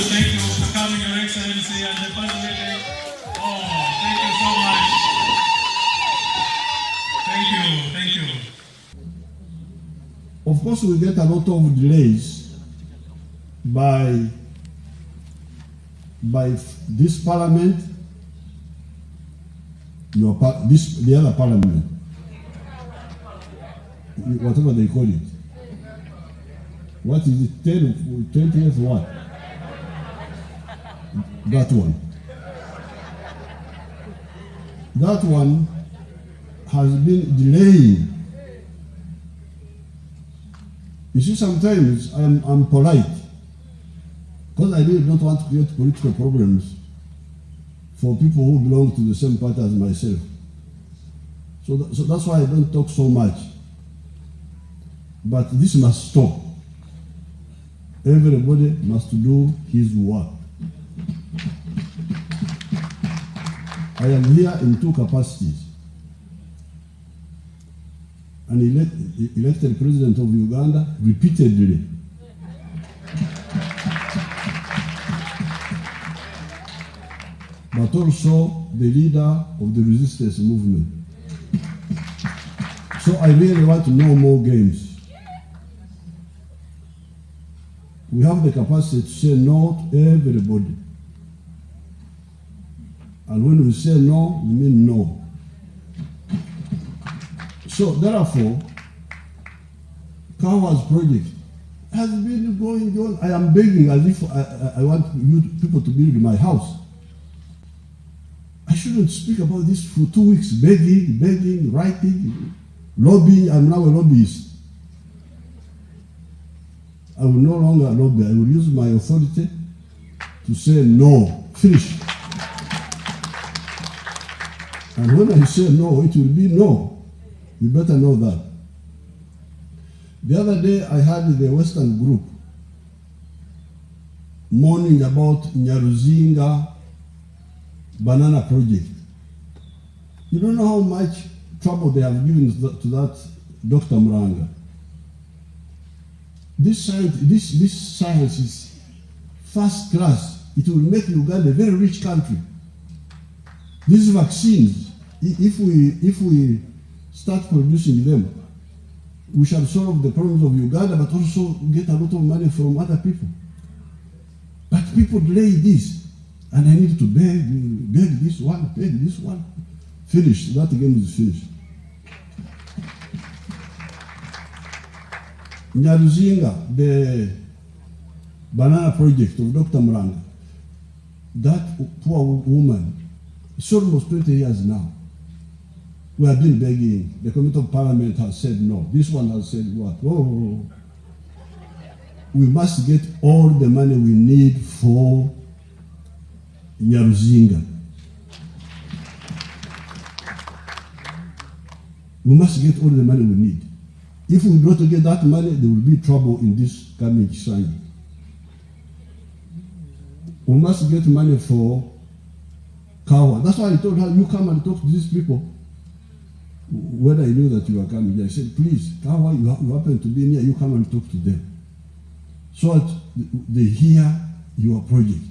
Thank you for coming, Your Excellency, and the first meeting. Oh, thank you so much. Thank you. Of course, we get a lot of delays by this parliament, the other parliament, whatever they call it. What is it? 20th what? That one. That one has been delaying. You see, sometimes I'm polite because I really don't want to create political problems for people who belong to the same party as myself. So that's why I don't talk so much. But this must stop. Everybody must do his work. I am here in two capacities. An elected president of Uganda repeatedly. But also the leader of the resistance movement. So I really want no more games. We have the capacity to say no to everybody. And when we say no, we mean no. So therefore, Kawa's project has been going on. I am begging as if I want you people to build my house. I shouldn't speak about this for 2 weeks, begging, writing, lobbying. I'm now a lobbyist. I will no longer lobby. I will use my authority to say no, finish. And when I say no, it will be no. You better know that. The other day I had the Western group mourning about Nyaruzinga banana project. You don't know how much trouble they have given to that Dr. Muranga. This science is first class. It will make Uganda a very rich country. These vaccines, if we start producing them, we shall solve the problems of Uganda, but also get a lot of money from other people. But people delay this, and I need to beg this one. Finish. That game is finished. Nyaruzinga, the banana project of Dr. Muranga, that poor woman, it's almost 20 years now. We have been begging. The Committee of Parliament has said no. This one has said what? Oh, we must get all the money we need for Nyaruzinga. We must get all the money we need. If we don't get that money, there will be trouble in this coming Sunday. We must get money for Kawa. That's why I told her, you come and talk to these people. When I knew that you were coming, I said, please, Kawa, you happen to be near, you come and talk to them. So that they hear your project.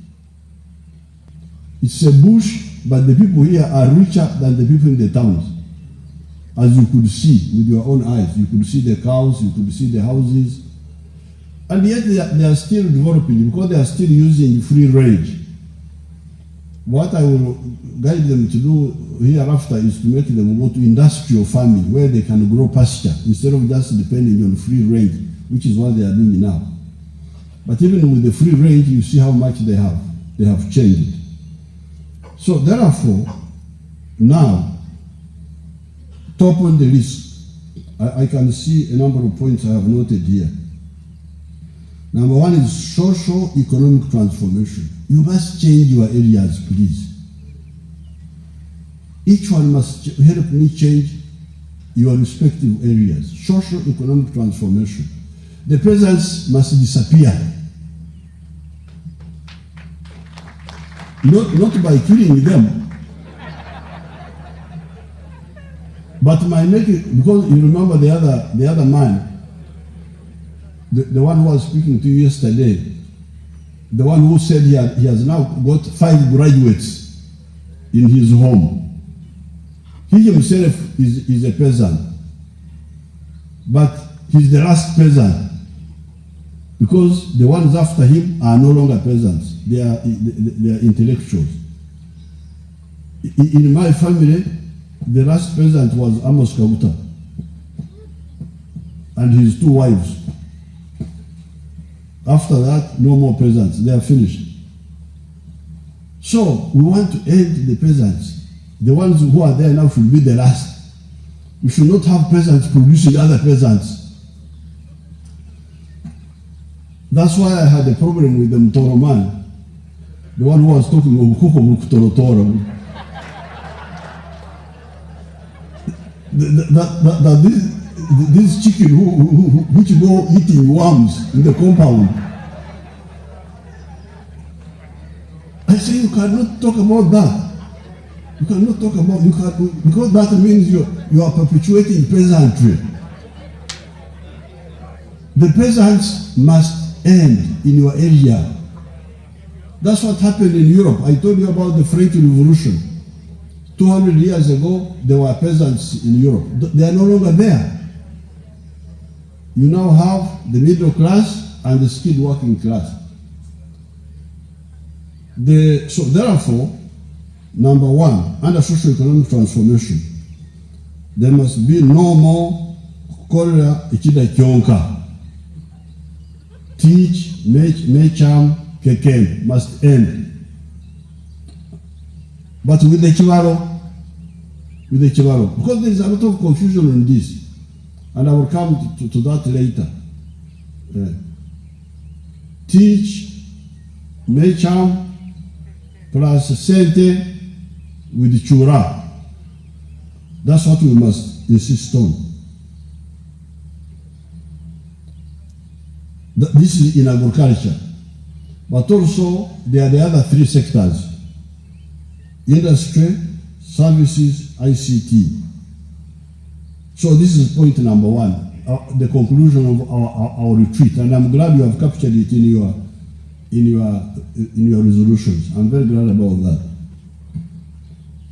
It's a bush, but the people here are richer than the people in the towns. As you could see with your own eyes, you could see the cows, you could see the houses. And yet they are still developing because they are still using free range. What I will guide them to do hereafter is to make them go to industrial farming where they can grow pasture instead of just depending on free range, which is what they are doing now. But even with the free range, you see how much they have. They have changed. So therefore, now, top on the list, I can see a number of points I have noted here. Number one is socio-economic transformation. You must change your areas, please. Each one must help me change your respective areas. Socio-economic transformation. The peasants must disappear. Not by killing them, but by making, because you remember the other man, the one who was speaking to you yesterday, the one who said he has now got 5 graduates in his home. He himself is a peasant, but he's the last peasant, because the ones after him are no longer peasants. They are intellectuals. In my family, the last peasant was Amos Kabuta and his 2 wives. After that, no more peasants. They are finished. So we want to end the peasants. The ones who are there now should be the last. We should not have peasants producing other peasants. That's why I had a problem with the Mtoro man, the one who was talking of Kuko Mukutoro. This chicken which go eating worms in the compound. I say you cannot talk about that. You cannot talk about, because that means you are perpetuating peasantry. The peasants must end in your area. That's what happened in Europe. I told you about the French Revolution. 200 years ago, there were peasants in Europe. They are no longer there. You now have the middle class and the skilled working class. So therefore, number one, under socio-economic transformation, there must be no more kolera ichida kyonka. Teach, mecham, keken must end. But with the chivaro, because there is a lot of confusion on this, and I will come to that later. Teach, mecham, plus sente with chura. That's what we must insist on. This is in agriculture. But also, there are the other 3 sectors: industry, services, ICT. So this is point number 1, the conclusion of our retreat. And I'm glad you have captured it in your resolutions. I'm very glad about that.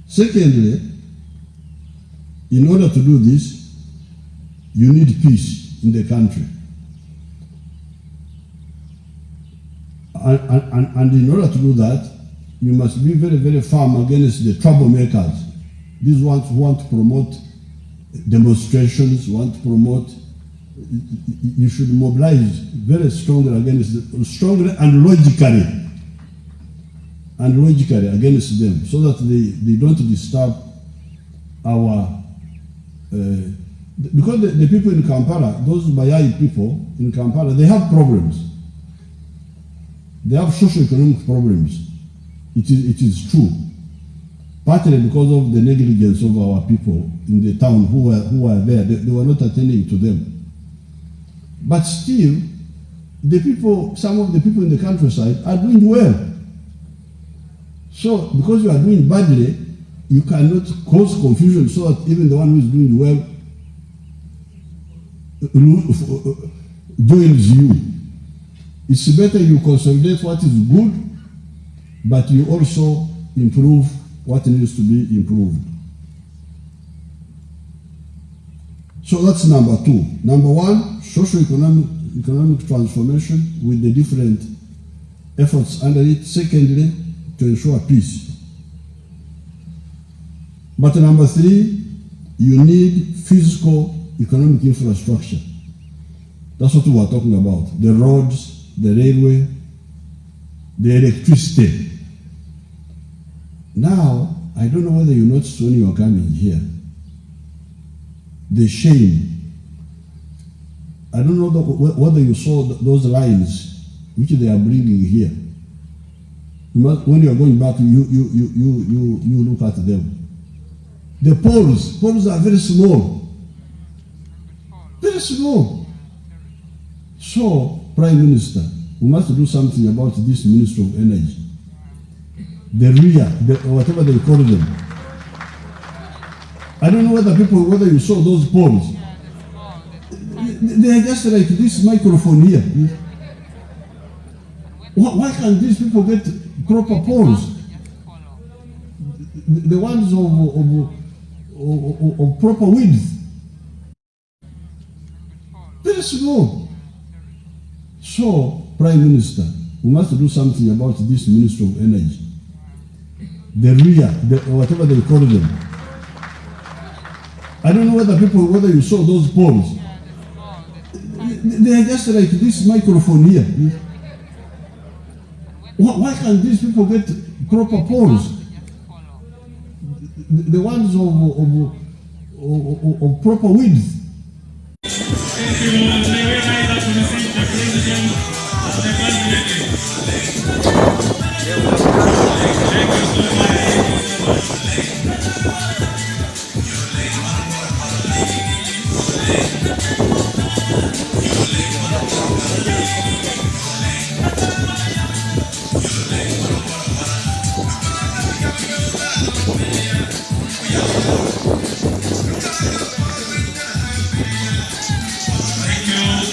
Secondly, in order to do this, you need peace in the country. And in order to do that, you must be very, very firm against the troublemakers. These ones who want to promote demonstrations, want to promote, you should mobilize very strongly strongly and logically against them, so that they don't disturb our, because the people in Kampala, those Bayai people in Kampala, they have problems. They have socio-economic problems. It is true. Partly because of the negligence of our people in the town who were there. They were not attending to them. But still, some of the people in the countryside are doing well. So, because you are doing badly, you cannot cause confusion so that even the one who is doing well joins you. It's better you consolidate what is good, but you also improve what needs to be improved. So that's number 2. Number 1, socio-economic transformation with the different efforts under it. Secondly, to ensure peace. But number 3, you need physical economic infrastructure. That's what we are talking about. The roads, the railway, the electricity. Now, I don't know whether you noticed when you are coming here, the shame. I don't know whether you saw those lines which they are bringing here. When you are going back, you look at them. The poles are very small. Very small. So, Prime Minister, we must do something about this Ministry of Energy. The RIA, whatever they call them. I don't know whether you saw those poles. They are just like this microphone here. Why can't these people get proper poles? The ones of proper width. Very small. So, Prime Minister, we must do something about this Ministry of Energy. The RIA, whatever they call them. I don't know whether you saw those poles. They are just like this microphone here. Why can't these people get proper poles? The ones of proper width. Thank you. May we rise up to receive the President of the President. Thank you so much.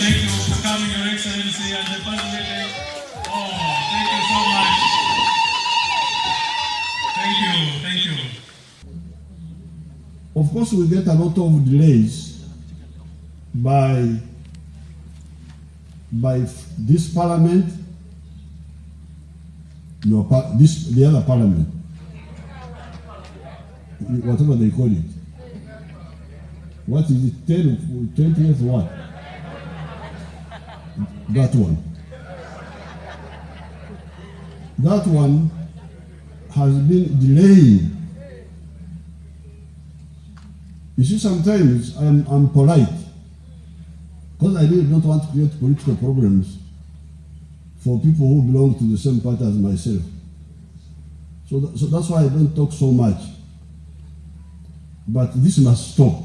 Thank you for coming, Your Excellency, and the First Lady. Oh, thank you so much. Thank you. Of course, we get a lot of delays by this parliament, the other parliament, whatever they call it. What is it? 20th what? That one. That one has been delaying. You see, sometimes I'm polite because I really don't want to create political problems for people who belong to the same party as myself. So that's why I don't talk so much. But this must stop.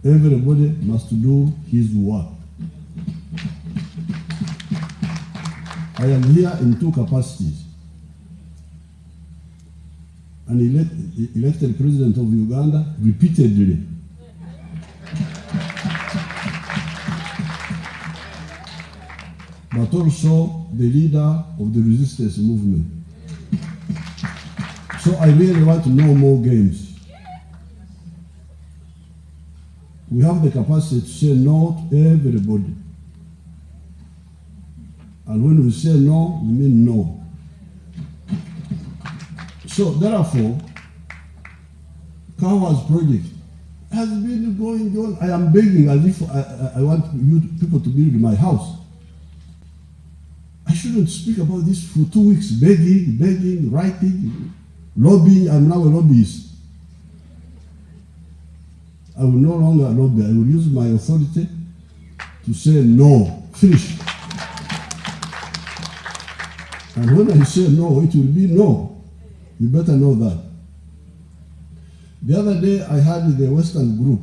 Everybody must do his work. I am here in two capacities. An elected president of Uganda repeatedly. But also the leader of the resistance movement. So I really want to know more games. We have the capacity to say no to everybody. And when we say no, we mean no. So therefore, Kawa's project has been going on. I am begging as if I want you people to build my house. I shouldn't speak about this for 2 weeks, begging, writing, lobbying. I'm now a lobbyist. I will no longer lobby. I will use my authority to say no. Finish. And when I say no, it will be no. You better know that. The other day I had the Western group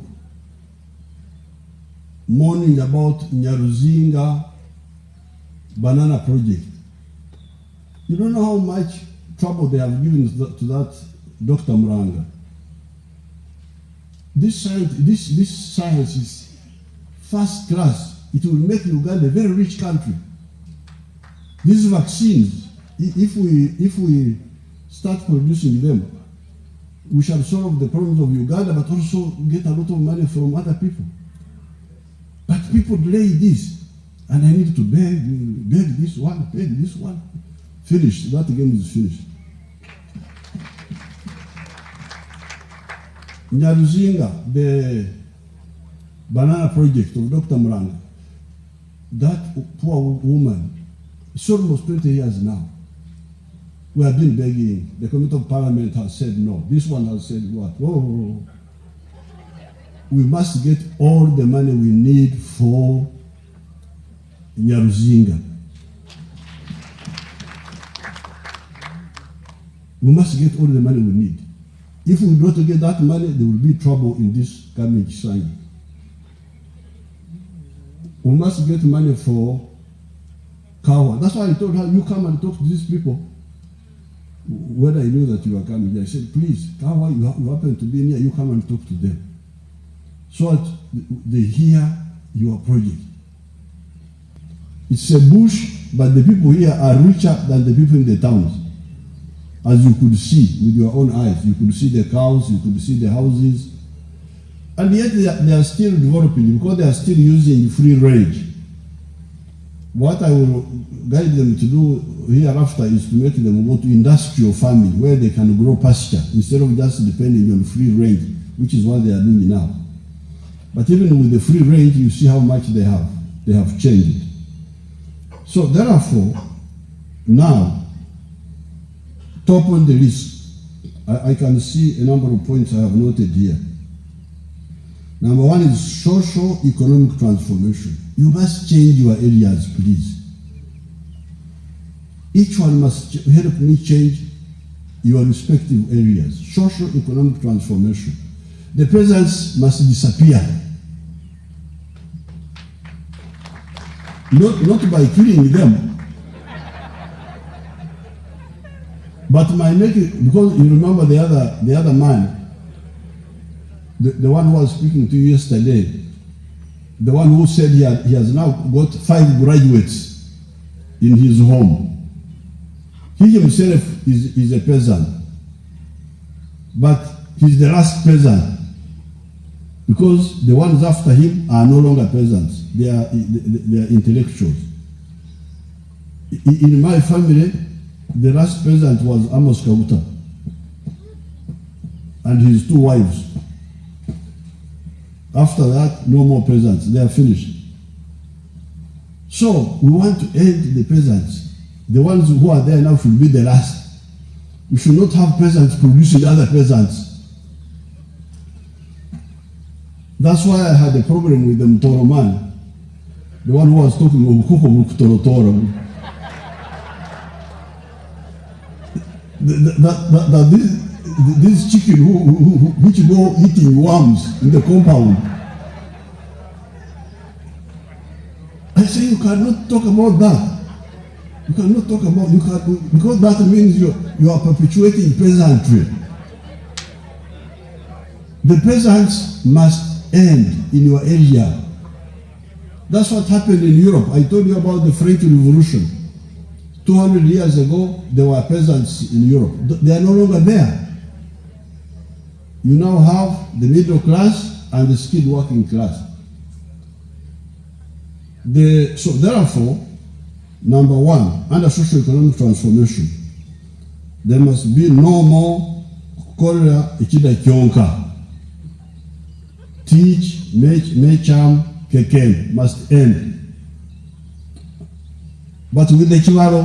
mourning about Nyaruzinga banana project. You don't know how much trouble they have given to that Dr. Muranga. This science is first class. It will make Uganda a very rich country. These vaccines, if we start producing them, we shall solve the problems of Uganda, but also get a lot of money from other people. But people delay this, and I need to beg this one. Finished. That game is finished. Nyaruzinga, the banana project of Dr. Muranga, that poor woman, it's almost 20 years now. We have been begging. The Committee of Parliament has said no. This one has said what? Oh, we must get all the money we need for Nyaruzinga. We must get all the money we need. If we don't get that money, there will be trouble in this coming Kisanga. We must get money for Kawa. That's why I told her, you come and talk to these people. When I knew that you were coming, I said, please, Kawa, you happen to be near, you come and talk to them. So that they hear your project. It's a bush, but the people here are richer than the people in the towns. As you could see with your own eyes, you could see the cows, you could see the houses. And yet they are still developing because they are still using free range. What I will guide them to do hereafter is to make them go to industrial farming where they can grow pasture instead of just depending on free range, which is what they are doing now. But even with the free range, you see how much they have. They have changed. So therefore, now, top on the list, I can see a number of points I have noted here. Number one is socio-economic transformation. You must change your areas, please. Each one must help me change your respective areas. Socio-economic transformation. The peasants must disappear. Not by killing them, but by making, because you remember the other man, the one who was speaking to you yesterday, the one who said he has now got 5 graduates in his home. He himself is a peasant, but he's the last peasant because the ones after him are no longer peasants. They are intellectuals. In my family, the last peasant was Amos Kabuta and his 2 wives. After that, no more peasants. They are finished. So we want to end the peasants. The ones who are there now should be the last. We should not have peasants producing other peasants. That's why I had a problem with the Mtoro man, the one who was talking of Kuko. This chicken which go eating worms in the compound. I say you cannot talk about that. You cannot talk about because that means you are perpetuating peasantry. The peasants must end in your area. That's what happened in Europe. I told you about the French Revolution. 200 years ago, there were peasants in Europe. They are no longer there. You now have the middle class and the skilled working class. So therefore, number one, under socio-economic transformation, there must be no more kolera ikida kyonka. Teach, mecham, keken must end. But with the Chivaro,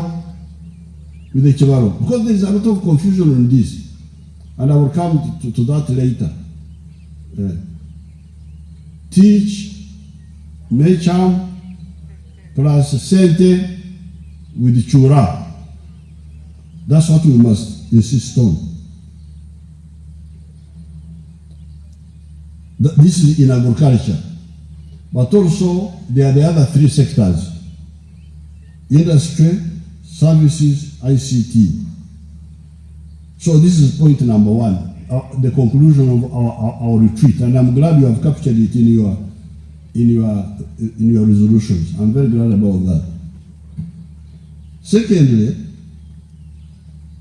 because there is a lot of confusion on this, and I will come to that later. Teach, mecham, plus sente with chura. That's what we must insist on. This is in agriculture. But also, there are the other 3 sectors. Industry, services, ICT. So this is point number 1, the conclusion of our retreat. And I'm glad you have captured it in your resolutions. I'm very glad about that. Secondly,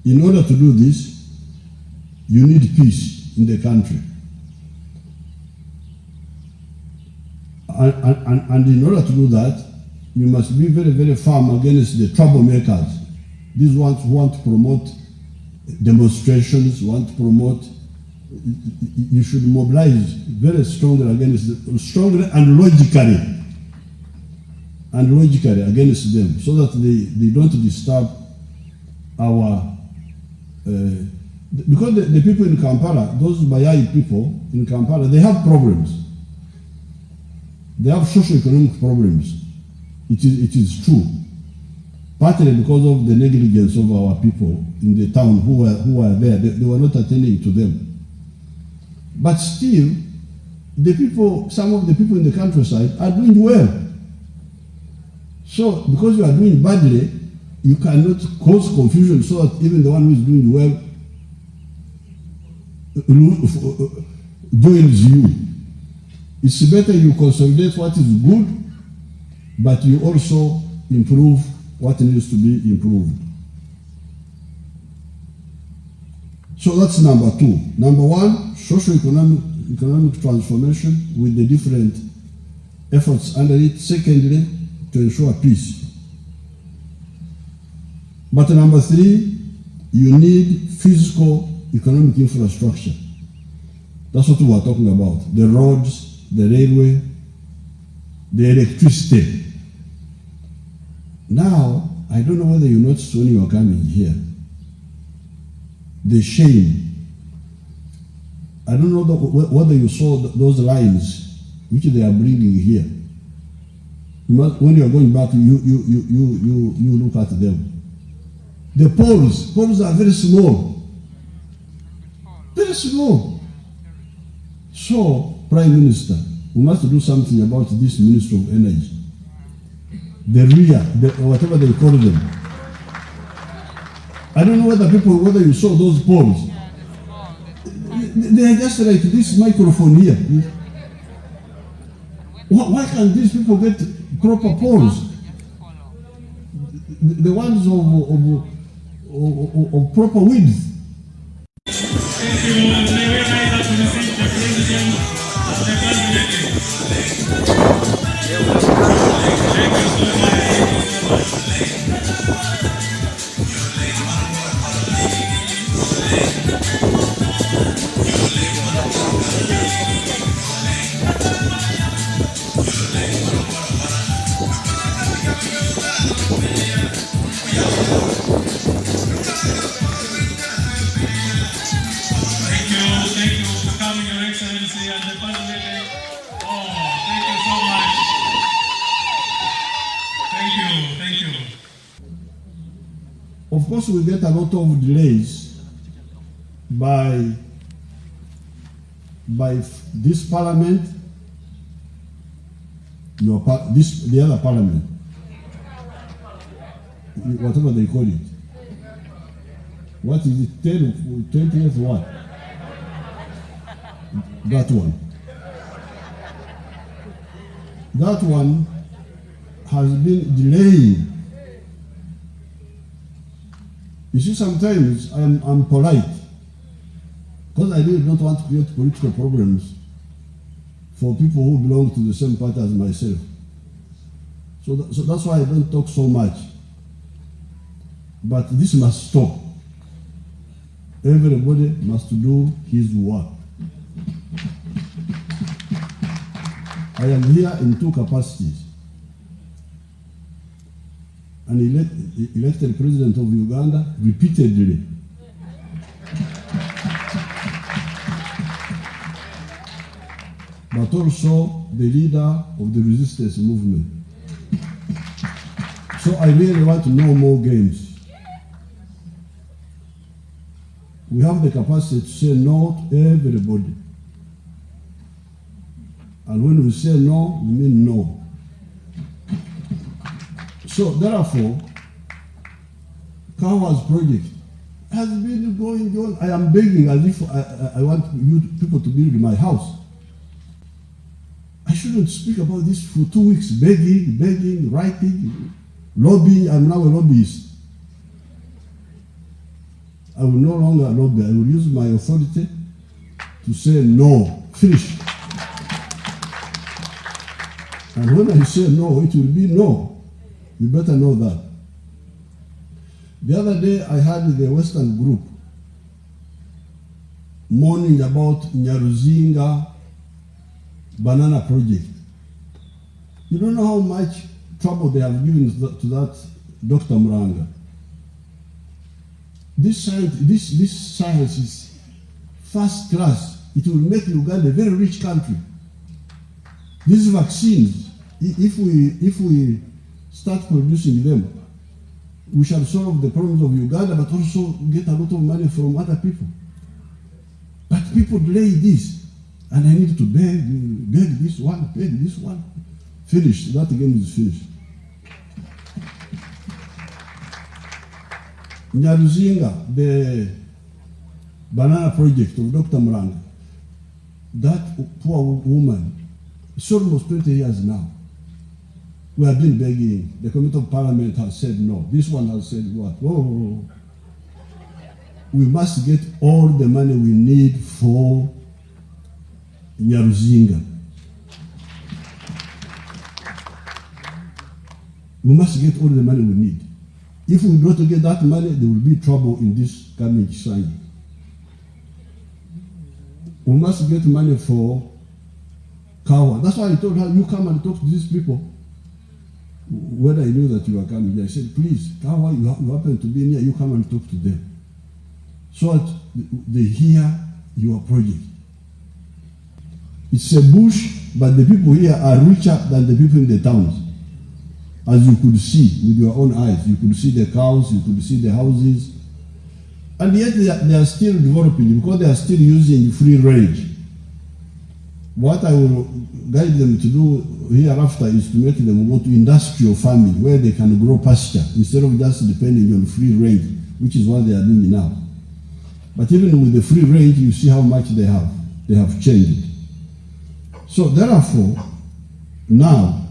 in order to do this, you need peace in the country. And in order to do that, you must be very, very firm against the troublemakers. These ones who want to promote demonstrations, want to promote, you should mobilize very strongly strongly and logically against them, so that they don't disturb our, because the people in Kampala, those Bayai people in Kampala, they have problems. They have socio-economic problems. It is true. partly because of the negligence of our people in the town who were there. They were not attending to them. But still, some of the people in the countryside are doing well. So, because you are doing badly, you cannot cause confusion so that even the one who is doing well joins you. It's better you consolidate what is good, but you also improve what needs to be improved. So that's number two. Number one, socio-economic transformation with the different efforts under it. Secondly, to ensure peace. But number three, you need physical economic infrastructure. That's what we are talking about. The roads, the railway, the electricity. Now, I don't know whether you noticed when you were coming here, the shame. I don't know whether you saw those lines which they are bringing here. When you are going back, you look at them. The poles are very small. Very small. So, Prime Minister, we must do something about this Minister of Energy. The RIA, whatever they call them. I don't know whether you saw those poles. They are just like this microphone here. Why can't these people get proper poles? The ones of proper width. Thank you. May we rise up to receive the President of the Cabinet. Thank you so much. Thank you for coming, Your Excellency, and the first meeting. Oh, thank you so much. Thank you. Of course, we get a lot of delays by this parliament, the other parliament, whatever they call it. What is it? 20th what? That one. That one has been delayed. You see, sometimes I'm polite because I really don't want to create political problems for people who belong to the same party as myself. So that's why I don't talk so much. But this must stop. Everybody must do his work. I am here in two capacities. An elected president of Uganda repeatedly. But also the leader of the resistance movement. So I really want to know more games. We have the capacity to say no to everybody. And when we say no, we mean no. So therefore, Kawa's project has been going on. I am begging as if I want you people to build my house. I shouldn't speak about this for 2 weeks, begging, writing, lobbying. I'm now a lobbyist. I will no longer lobby. I will use my authority to say no. Finish. And when I say no, it will be no. You better know that. The other day, I had the Western group mourning about Nyaruzinga banana project. You don't know how much trouble they have given to that Dr. Muranga. This science is first class. It will make Uganda a very rich country. These vaccines, if we start producing them, we shall solve the problems of Uganda, but also get a lot of money from other people. But people delay this, and I need to beg this one. Finished. That game is finished. Nyaruzinga, the banana project of Dr. Muranga, that poor woman, it's almost 20 years now. We have been begging. The Committee of Parliament has said no. This one has said what? Oh, we must get all the money we need for Nyaruzinga. We must get all the money we need. If we don't get that money, there will be trouble in this coming Kiswahili. We must get money for Kawa. That's why I told her, you come and talk to these people. When I knew that you were coming here, I said, please, Kawa, you happen to be here, you come and talk to them. So that they hear your project. It's a bush, but the people here are richer than the people in the towns. As you could see with your own eyes, you could see the cows, you could see the houses. And yet they are still developing because they are still using free range. What I will guide them to do hereafter is to make them go to industrial farming where they can grow pasture instead of just depending on free range, which is what they are doing now. But even with the free range, you see how much they have. They have changed. So therefore, now,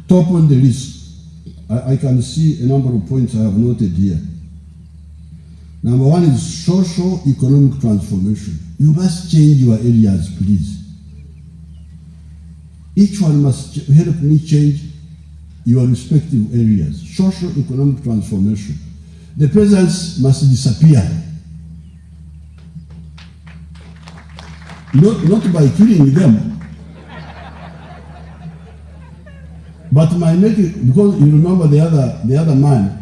top on the list, I can see a number of points I have noted here. Number one is socio-economic transformation. You must change your areas, please. Each one must help me change your respective areas. Socio-economic transformation. The peasants must disappear. Not by killing them, but by making, because you remember the other man,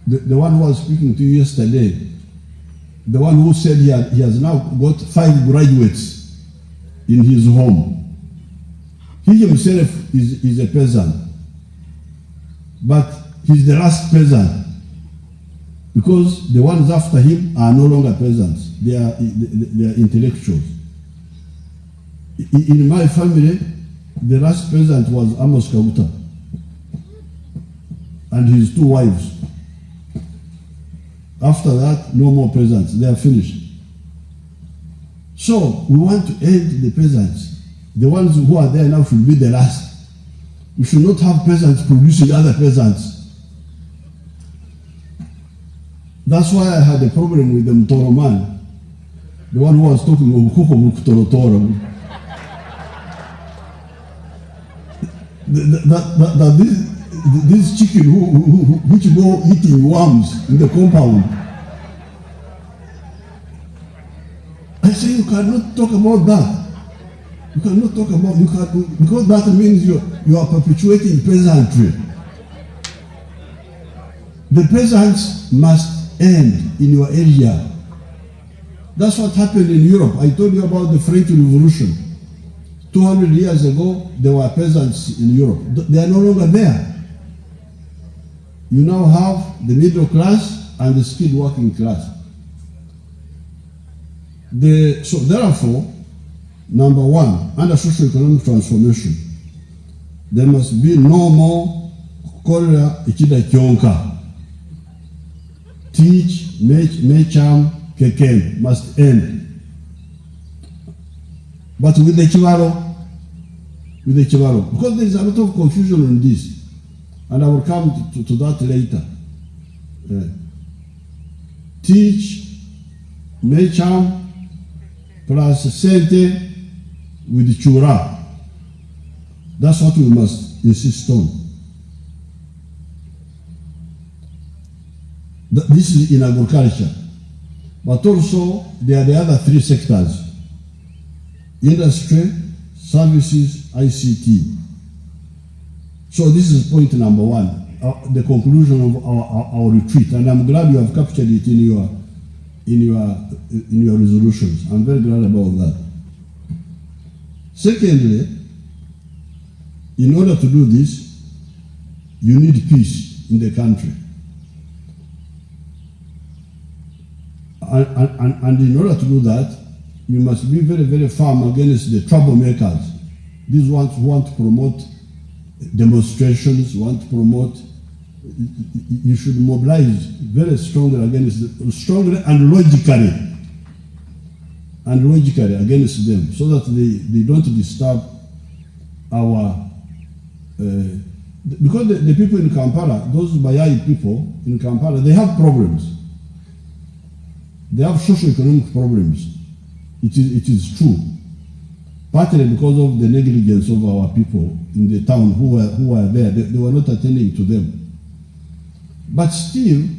the one who was speaking to you yesterday, the one who said he has now got 5 graduates in his home. He himself is a peasant, but he's the last peasant because the ones after him are no longer peasants. They are intellectuals. In my family, the last peasant was Amos Kabuta and his 2 wives. After that, no more peasants. They are finished. So we want to end the peasants. The ones who are there now should be the last. We should not have peasants producing other peasants. That's why I had a problem with the Mtoro man, the one who was talking of Kuko. This chicken which go eating worms in the compound. I say you cannot talk about that. You cannot talk about because that means you are perpetuating peasantry. The peasants must end in your area. That's what happened in Europe. I told you about the French Revolution. 200 years ago, there were peasants in Europe. They are no longer there. You now have the middle class and the skilled working class. So therefore, number one, under socio-economic transformation, there must be no more cholera ichida kyonka. Teach, mecham, keken must end. But with the Chivaro, because there is a lot of confusion on this, and I will come to that later. Teach, mecham, plus sente with chura. That's what we must insist on. This is in agriculture. But also, there are the other 3 sectors. Industry, services, ICT. So this is point number 1, the conclusion of our retreat. And I'm glad you have captured it in your resolutions. I'm very glad about that. Secondly, in order to do this, you need peace in the country. And in order to do that, you must be very, very firm against the troublemakers. These ones who want to promote demonstrations, want to promote. You should mobilize very strongly strongly and logically against them, so that they don't disturb our. Because the people in Kampala, those Bayai people in Kampala, they have problems. They have socio-economic problems. It is true. Partly because of the negligence of our people in the town who were there. They were not attending to them. But still,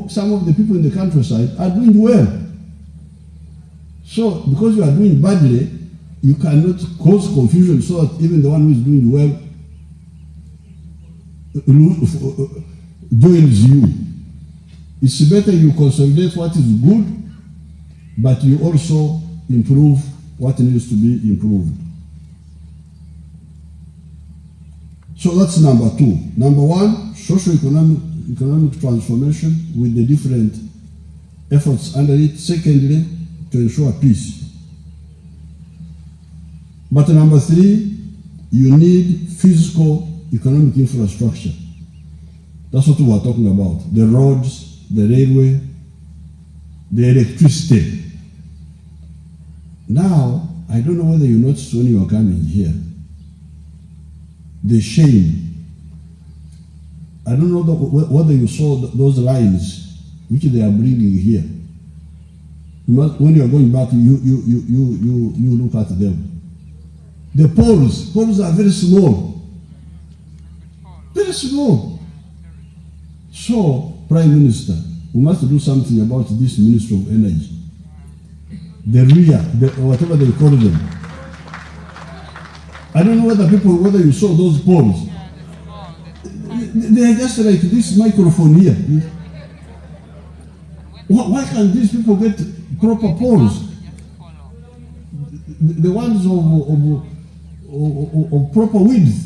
some of the people in the countryside are doing well. So, because you are doing badly, you cannot cause confusion so that even the one who is doing well joins you. It's better you consolidate what is good, but you also improve what needs to be improved. So that's number two. Number one, socio-economic transformation with the different efforts under it. Secondly, to ensure peace. But number three, you need physical economic infrastructure. That's what we are talking about. The roads, the railway, the electricity. Now, I don't know whether you noticed when you were coming here, the shame. I don't know whether you saw those lines which they are bringing here. When you are going back, you look at them. The poles are very small. Very small. So, Prime Minister, we must do something about this Ministry of Energy. The RIA, whatever they call them. I don't know whether you saw those poles. They are just like this microphone here. Why can't these people get proper poles? The ones of proper width.